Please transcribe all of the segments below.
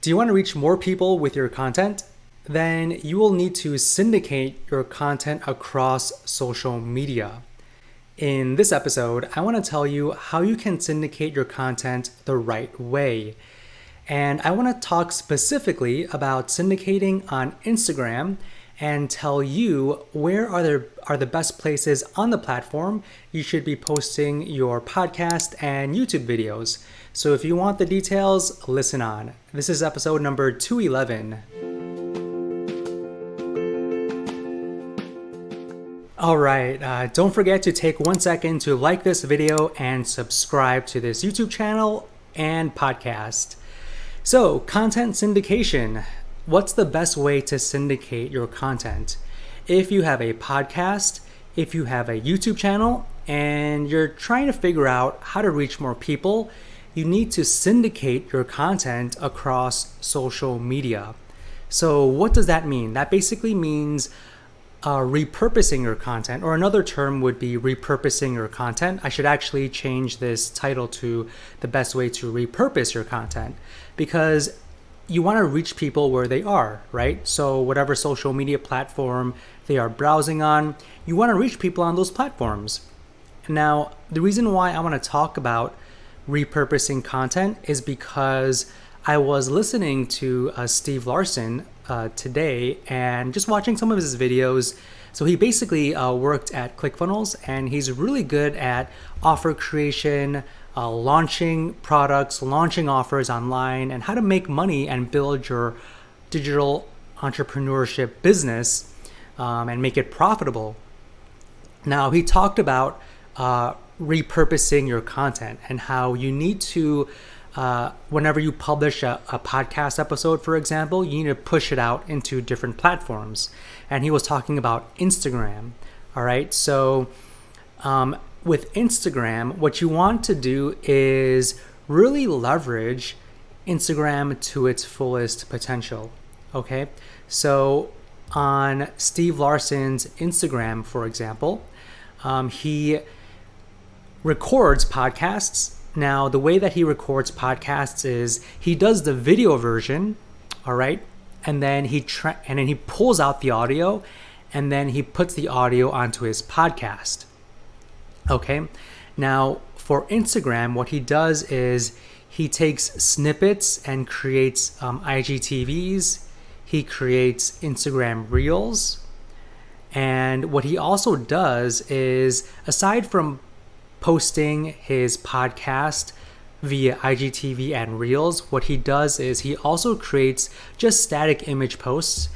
Do you want to reach more people with your content? Then you will need to syndicate your content across social media. In this episode, I want to tell you how you can syndicate your content the right way. And I want to talk specifically about syndicating on Instagram and tell you where are the best places on the platform you should be posting your podcast and YouTube videos. So if you want the details, listen on. This is episode number 211. All right, don't forget to take 1 second to like this video and subscribe to this YouTube channel and podcast. So, content syndication. What's the best way to syndicate your content? If you have a podcast, if you have a YouTube channel, and you're trying to figure out how to reach more people, you need to syndicate your content across social media. So what does that mean? That basically means repurposing your content, or another term would be repurposing your content. I should actually change this title to the best way to repurpose your content, because you want to reach people where they are, right? So whatever social media platform they are browsing on, you want to reach people on those platforms. Now, the reason why I want to talk about repurposing content is because I was listening to Steve Larson today and just watching some of his videos. So he basically worked at Clickfunnels, and he's really good at offer creation, launching products, launching offers online, and how to make money and build your digital entrepreneurship business and make it profitable. Now, he talked about repurposing your content and how you need to, whenever you publish a podcast episode, for example, you need to push it out into different platforms. And he was talking about Instagram. All right. So with Instagram, what you want to do is really leverage Instagram to its fullest potential. Okay. So on Steve Larson's Instagram, for example, he records podcasts. Now, the way that he records podcasts is he does the video version, all right, and then he pulls out the audio, and then he puts the audio onto his podcast. Okay. Now, for Instagram, what he does is he takes snippets and creates IGTVs. He creates Instagram Reels. And what he also does is, aside from posting his podcast via IGTV and Reels, what he does is he also creates just static image posts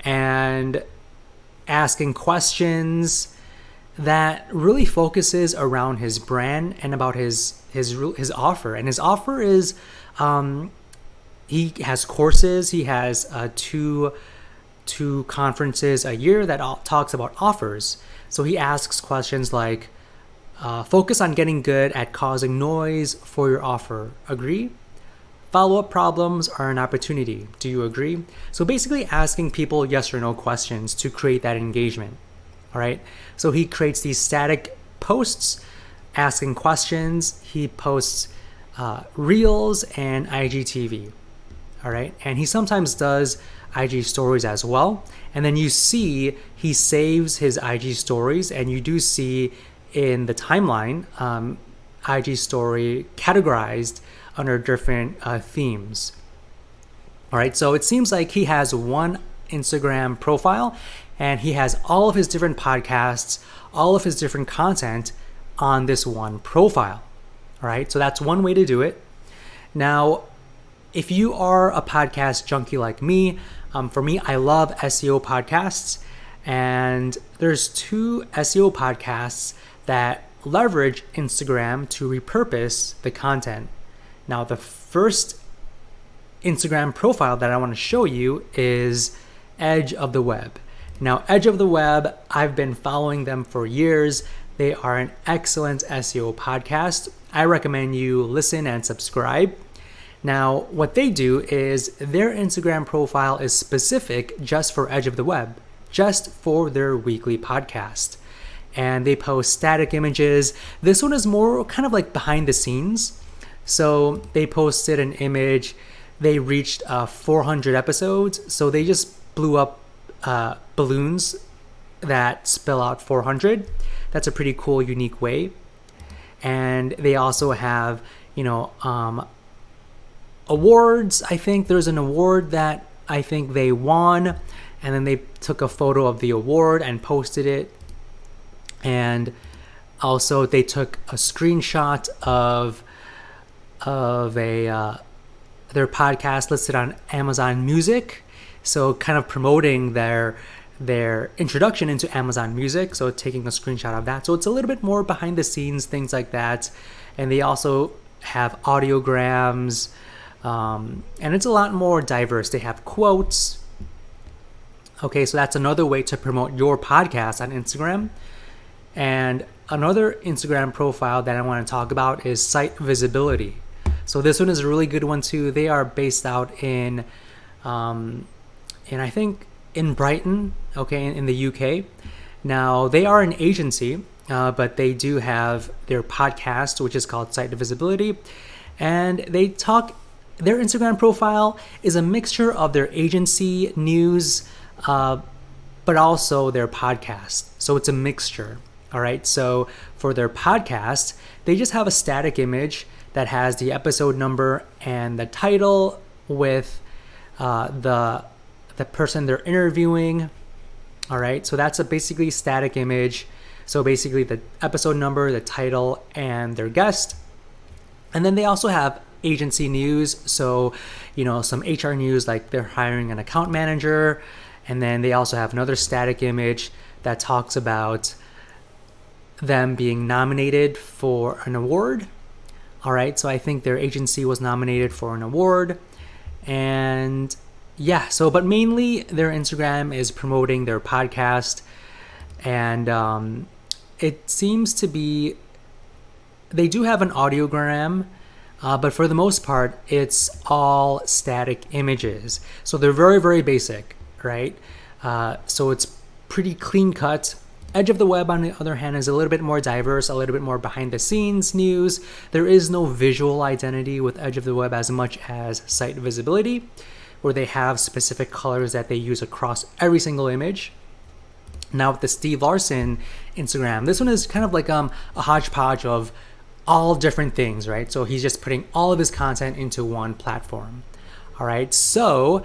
and asking questions that really focuses around his brand and about his offer. And his offer is he has courses. He has two conferences a year that talks about offers. So he asks questions like, focus on getting good at causing noise for your offer. Agree? Follow-up problems are an opportunity. Do you agree? So basically asking people yes or no questions to create that engagement. All right. So he creates these static posts asking questions. He posts Reels and IGTV. All right. And he sometimes does IG stories as well. And then you see he saves his IG stories, and you do see in the timeline IG story categorized under different themes. All right. So it seems like he has one Instagram profile, and he has all of his different podcasts, all of his different content on this one profile. All right. So that's one way to do it. Now, if you are a podcast junkie like me, for me, I love SEO podcasts, and there's 2 SEO podcasts that leverage Instagram to repurpose the content. Now, the first Instagram profile that I want to show you is Edge of the Web. Now, Edge of the Web, I've been following them for years. They are an excellent SEO podcast. I recommend you listen and subscribe. Now, what they do is their Instagram profile is specific just for Edge of the Web, just for their weekly podcast. And they post static images. This one is more kind of like behind the scenes. So they posted an image they reached 400 episodes. So they just blew up balloons that spell out 400. That's a pretty cool, unique way. And they also have, awards. I think there's an award that I think they won, and then they took a photo of the award and posted it. And also they took a screenshot of their podcast listed on Amazon Music, so kind of promoting their introduction into Amazon Music, so taking a screenshot of that. So it's a little bit more behind the scenes, things like that. And they also have audiograms, and it's a lot more diverse. They have quotes. Okay, so that's another way to promote your podcast on Instagram. And another Instagram profile that I want to talk about is site visibility. So this one is a really good one too. They are based out in I think in Brighton, okay, in the UK. Now they are an agency, but they do have their podcast, which is called Site Visibility, and they talk. Their Instagram profile is a mixture of their agency news, but also their podcast. So it's a mixture. All right. So for their podcast, they just have a static image that has the episode number and the title with the person they're interviewing. All right. So that's a basically static image. So basically the episode number, the title, and their guest. And then they also have agency news. So, some HR news, like they're hiring an account manager. And then they also have another static image that talks about them being nominated for an award. All right. So I think their agency was nominated for an award. And yeah, but mainly their Instagram is promoting their podcast. And it seems to be, they do have an audiogram, but for the most part, it's all static images. So they're very, very basic, right? So it's pretty clean cut. Edge of the Web, on the other hand, is a little bit more diverse, a little bit more behind the scenes news. There is no visual identity with Edge of the Web as much as Site Visibility, where they have specific colors that they use across every single image. Now with the Steve Larson Instagram, this one is kind of like a hodgepodge of all different things, right? So he's just putting all of his content into one platform. All right. So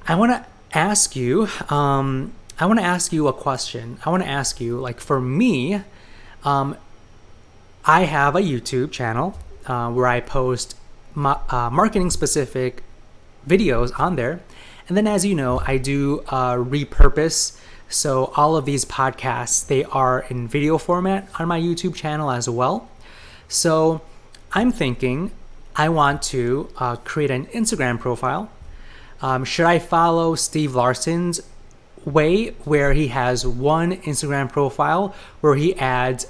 I want to ask you a question. I want to ask you, like, for me, I have a YouTube channel where I post marketing specific videos on there. And then, as you know, I do repurpose. So all of these podcasts, they are in video format on my YouTube channel as well. So I'm thinking I want to create an Instagram profile. Should I follow Steve Larson's way, where he has one Instagram profile where he adds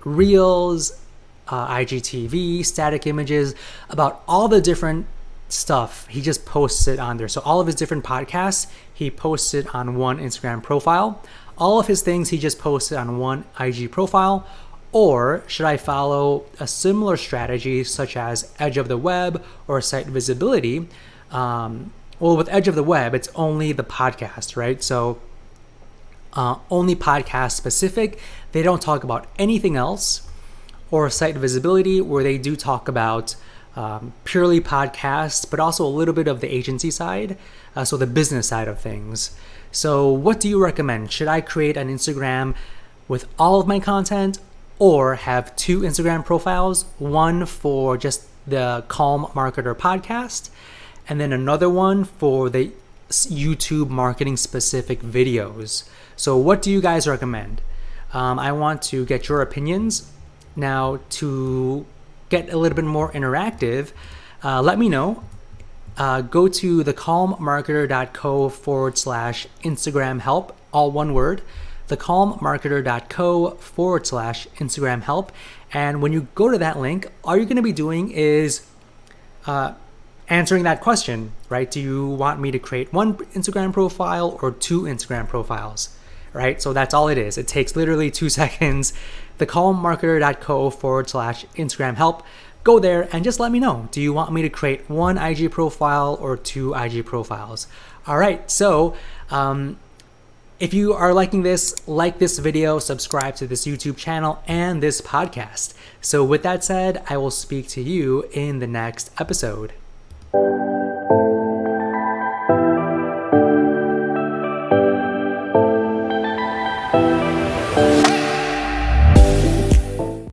reels, IGTV, static images about all the different stuff? He just posts it on there. So all of his different podcasts, he posts it on one Instagram profile. All of his things, he just posted on one IG profile. Or should I follow a similar strategy such as Edge of the Web or Site Visibility? Well, with Edge of the Web, it's only the podcast, right? So only podcast specific. They don't talk about anything else. Or Site Visibility, where they do talk about purely podcasts, but also a little bit of the agency side, so the business side of things. So what do you recommend? Should I create an Instagram with all of my content, or have two Instagram profiles, one for just the Calm Marketer podcast, and then another one for the YouTube marketing specific videos? So what do you guys recommend? I want to get your opinions. Now, to get a little bit more interactive, let me know. Go to thecalmmarketer.co/Instagram help, all one word, thecalmmarketer.co/Instagram help. And when you go to that link, all you're going to be doing is answering that question, right? Do you want me to create one Instagram profile or two Instagram profiles, right? So that's all it is. It takes literally 2 seconds. Thecalmmarketer.co/Instagram help. go there and just let me know. Do you want me to create 1 IG profile or 2 IG profiles? All right, so if you are liking this, like this video, subscribe to this YouTube channel and this podcast. So with that said, I will speak to you in the next episode.